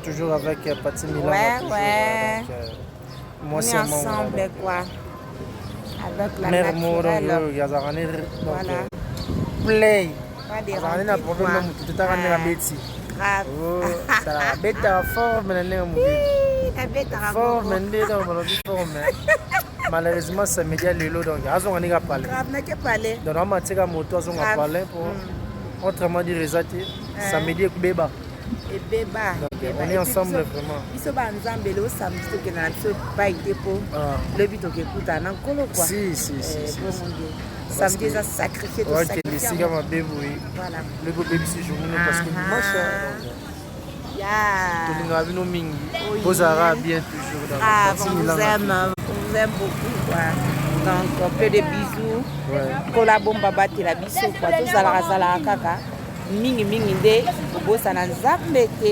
Toujours avec Pati Milan. Ouais. Moi, On c'est est ensemble, quoi. Avec la naturelle. Voilà. Play. Pas des Azalani na rampes, problème quoi. na mutu totaka ndenge abeti. Grave. Sala abetaka forme na ndenge mobili. Forme nde donc balobi forme. Malheureusement samedi ya lelo donc azonga ndenge apale. Grave na ke pale. Donc amatika moto azonga apale pour autrement dire eza te samedi ekubeba. Ebeba. On est ensemble vraiment. Biso ba nzambe le samedi tokenda na biso pa ite po. Lebi tokekuta na nkolo quoi. Si. Samedi eza sacrifié to sacrifié. Ok, les gars m'appellent Voilà. Le bébé c'est journée parce que dimanche. Ya. Nous mingi. Posera bien toujours dans on vous aime beaucoup quoi. Donc plein de bisous. Kola bomba bati la biso quoi. Tout zala kaka. Mingi nde bobosa na nzambe te.